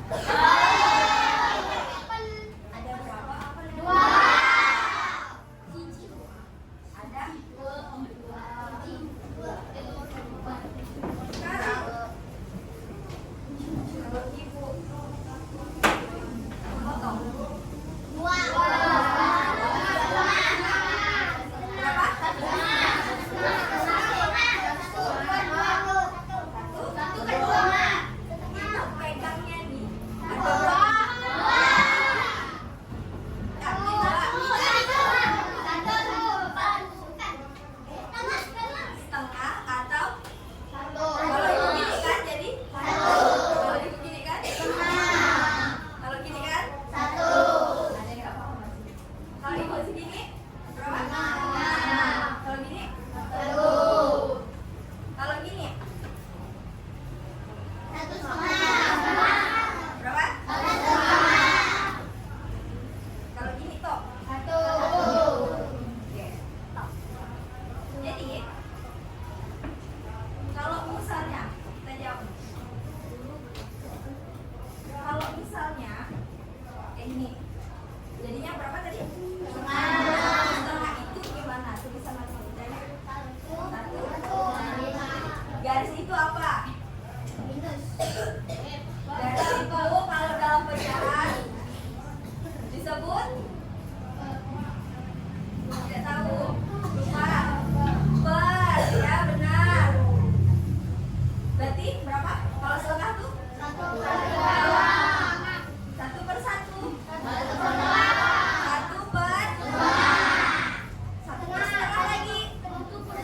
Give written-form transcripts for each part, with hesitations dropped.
Ada berapa apel? Dua. Ada Dua. sekarang kalau ibu potong Dua. berapa? Satu kedua. Kita pegangnya nih ada Dua. berapa? Ya, setengah atau kalau ibu gini kan jadi kalau ibu gini kan kalau gini kan ada yang nggak paham masih kalau ibu segini berapa? Kalau gini kalau gini berapa? Kalau gini toh oke. Jadi kalau misalnya kita jawab kalau misalnya ini jadinya berapa tadi? Setengah itu gimana? Tulisan matematikanya satu. Garis itu apa? Garis itu kalau dalam pecahan disebut tidak tahu lupa per ya benar berarti berapa kalau setengah tuh satu per satu satu per setengah lagi satu per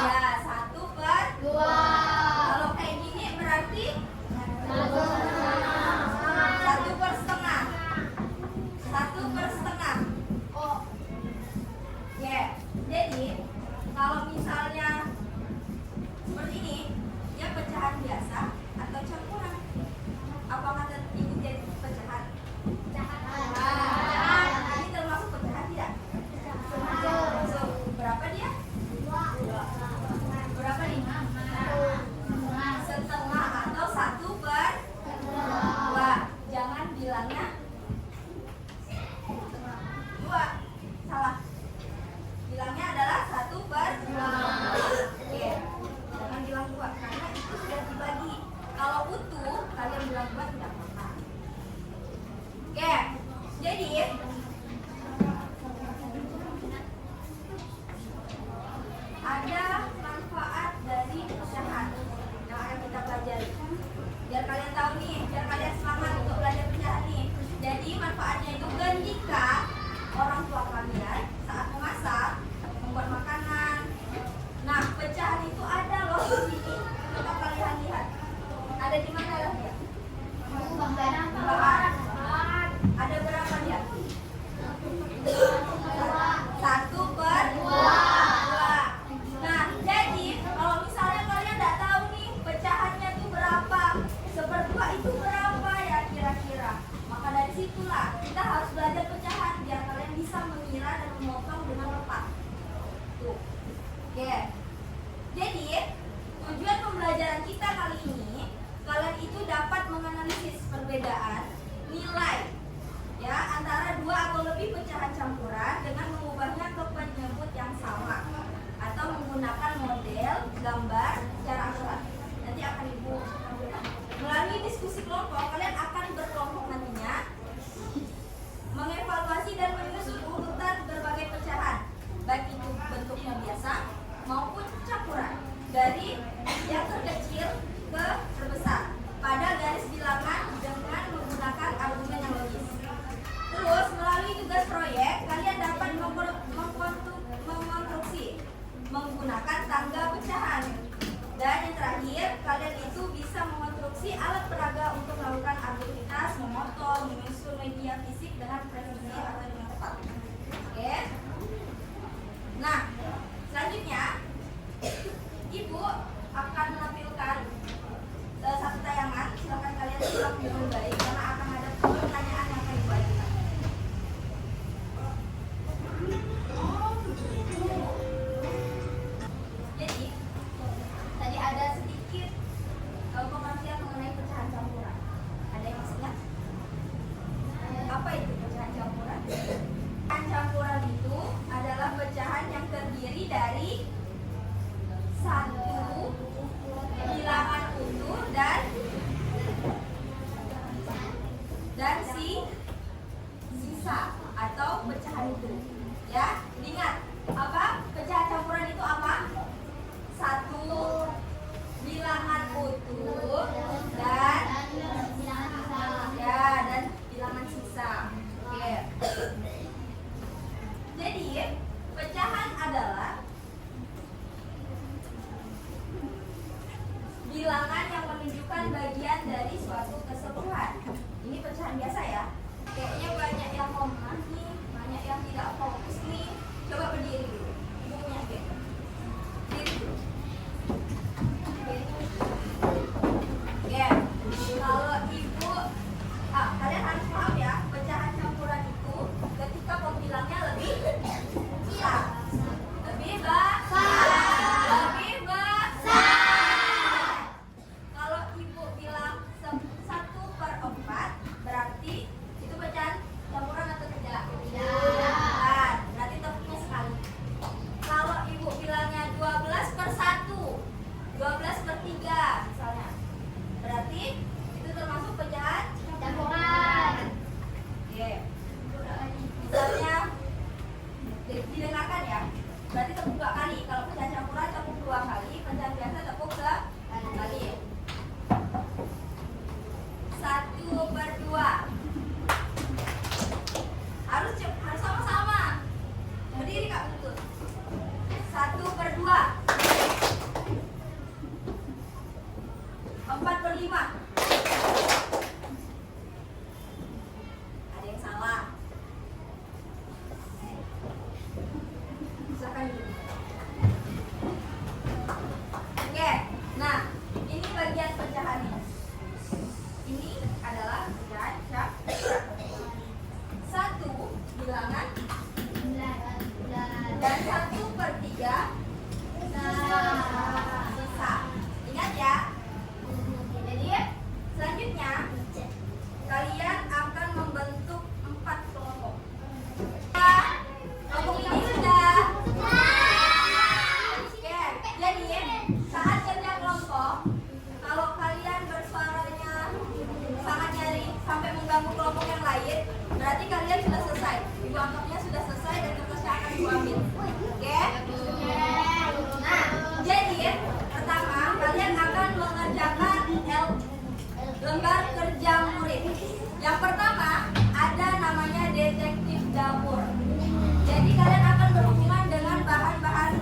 ya satu per kalau kayak gini berarti satu per setengah ya jadi kalau misalnya seperti ini ya pecahan biasa atau campuran apakah ini jadi pecahan? Ini termasuk pecahan tidak? So, berapa dia? Berapa nih? Setengah atau satu per dua. Jangan bilangnya dua, salah. Bilangnya adalah satu per dua. Oke, jangan bilang dua karena itu sudah dibagi. Kalau utuh kalian bilang dua tidak apa-apa. Oke, jadi ada manfaat dari pecahan yang akan kita pelajari. Biar kalian tahu nih, biar kalian semangat untuk belajar pecahan nih. Jadi manfaatnya itu ketika orang tua kalian saat memasak, membuat makanan. Nah, pecahan itu ada loh di sini. Coba kalian lihat. Ada di mana lah dia? Ada berapa dia? Satu per dua. Nah, jadi kalau misalnya kalian nggak tahu nih pecahannya tuh berapa, seperdua itu berapa ya kira-kira? Maka dari situlah kita harus belajar pecahan biar kalian bisa mengira dan memotong dengan tepat. Tuh, oke. Jadi tujuan pembelajaran kita kali ini kalian itu dapat menganalisis perbedaan nilai ya antara dua atau lebih pecahan campuran dengan mengubahnya ke penyebut yang sama atau menggunakan model gambar secara akurat. Nanti akan ibu tampilkan. Melalui diskusi kelompok kalian akan berkelompok nantinya mengevaluasi dan menyusun urutan berbagai pecahan baik itu bentuknya biasa maupun campuran dari yang terkecil ke terbesar pada garis bilangan dengan menggunakan argumen yang logis. Terus melalui tugas proyek kalian dapat mengkonstruksi menggunakan tangga pecahan. Dan yang terakhir kalian itu bisa mengonstruksi alat peraga untuk melakukan aktivitas memotong, menyusun media fisik dengan presisi atau dengan tepat. Oke. Nah, selanjutnya Ibu akan menampilkan satu tayangan. Silakan kalian simak dengan baik karena akan ada pertanyaan yang akan Ibu ajukan. Jadi tadi ada sedikit pengertian mengenai pecahan sampai mengganggu kelompok yang lain, berarti kalian sudah selesai. Ibu anggapnya sudah selesai dan kertasnya akan ibu ambil. Oke? Nah, jadi pertama kalian akan mengerjakan lembar kerja murid. Yang pertama ada namanya detektif dapur. Jadi kalian akan berhubungan dengan bahan-bahan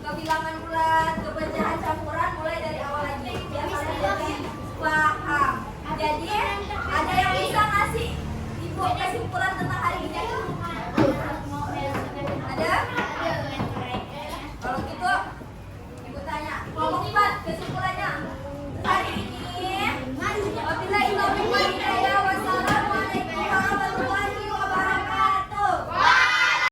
kebilangan bulat, kepecahan